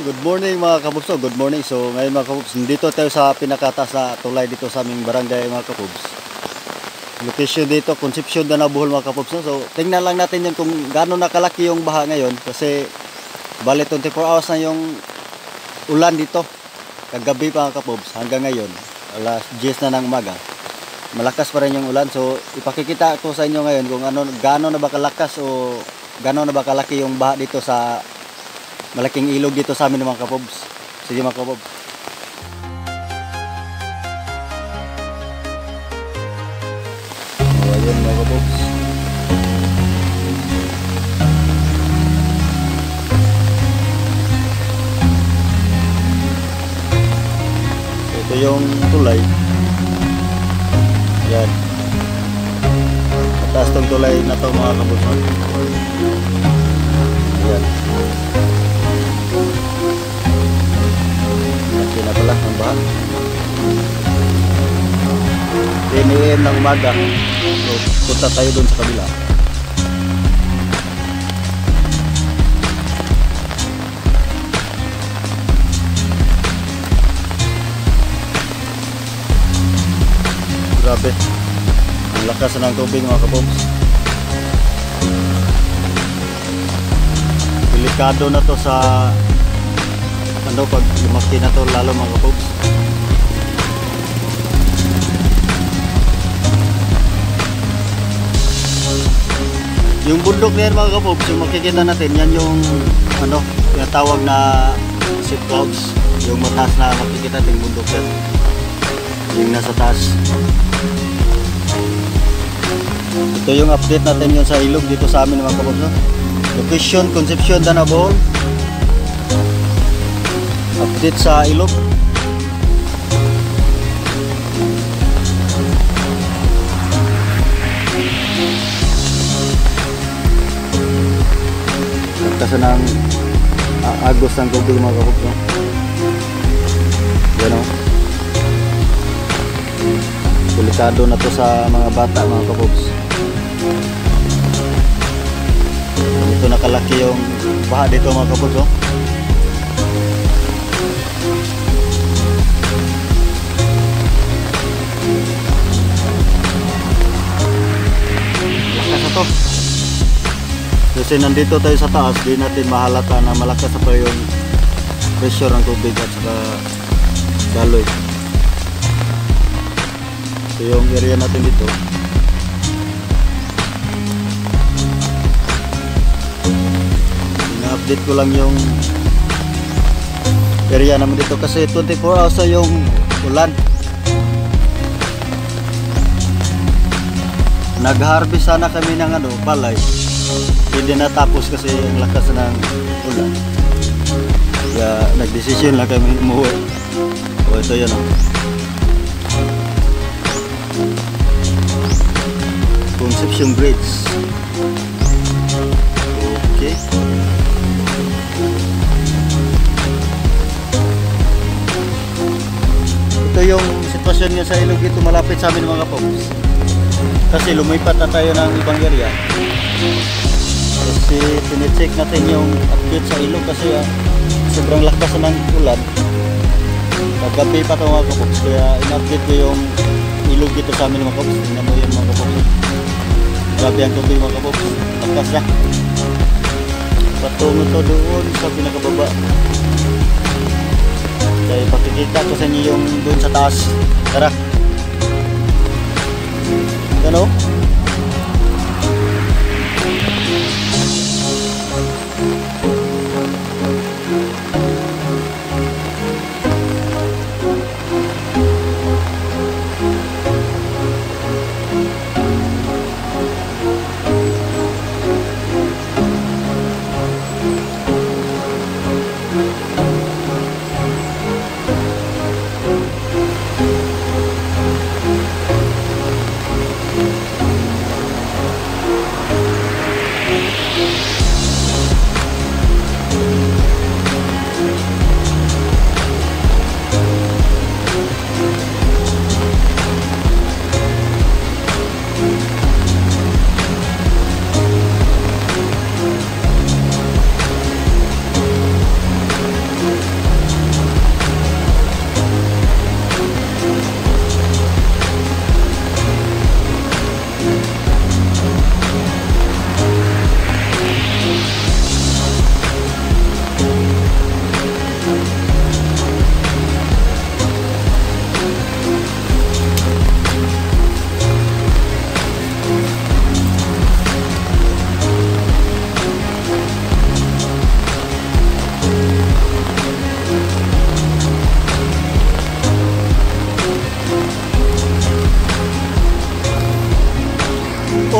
Good morning mga kabubs. So, good morning. So ngayon mga kabubs, dito tayo sa pinakataas na tulay dito sa aming barangay mga kabubs. Location dito, Concepcion, Danau, Bohol mga kabubs. So tingnan lang natin yun kung gaano nakalaki yung baha ngayon. Kasi bali 24 hours na yung ulan dito. Kagabi pa mga kabubs hanggang ngayon. Alas 10 na ng umaga. Malakas pa rin yung ulan. So ipakikita ko sa inyo ngayon kung gaano na ba kalakas o gaano na ba kalaki yung baha dito sa malaking ilog dito sa amin mga kabobs. Sige mga kabobs. So ayun mga kabobs. Ito yung tulay. Yan. Mataas tong tulay na to mga kabobs. Yan. Kasi na pala ang baha. 10 AM ng umaga. So, punta tayo dun sa kabila. Grabe. Ang lakas ng tubig mga kabobs. Delikado na to sa pag lumaki na to lalo mga kabobs. Yung bundok na yan mga kabobs, yung makikita natin yan yung tinatawag na sea clouds, yung mataas na makikita natin yung bundok yan, yung nasa taas. Ito yung update natin yun sa ilog dito sa amin mga kabobs. Location, Concepcion, Danau, Bohol. Update sa ilog. Kasi ng agos ng tubig mga kabobs. Yan o. Delikado na to sa mga bata mga kabobs. Ito nakalaki yung baha dito mga kabobs. Kasi nandito tayo sa taas, di natin mahalata na malakas pa yung pressure ng tubig at saka daloy. Ito yung area natin dito. Ina-update ko lang yung area naman dito kasi 24 hours na yung ulan. Nag-harvest sana kami ng palay. Hindi natapos kasi ang lakas ng ulan. Kaya nagdesisyon lang kami umuwi. O ito yan o. Concepcion Bridge. Okay. Ito yung sitwasyon niya sa ilog dito malapit sa amin mga kabobs. Kasi lumipat na tayo ng ibang area. Kasi tine-check natin yung update sa ilog kasi sobrang lakas ng ulan. Kagabi pa ito mga kabobs. Kaya in-update ko yung ilog dito sa amin mga kabobs. Tingnan mo yun mga kabobs. Grabe ang tubig mga kabobs. Lakas na. Patungo to doon sa pinakababa. Kaya pakikita ko sa inyo yung doon sa taas. Tara. Ano?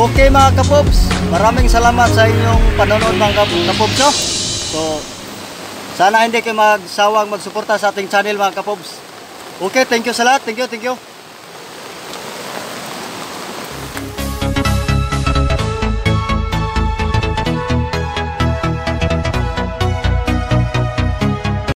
Okay mga kapobs, maraming salamat sa inyong panonood mga kapobs, no? So, sana hindi kayo magsawang magsuporta sa ating channel mga kapobs. Okay, thank you sa lahat. Thank you.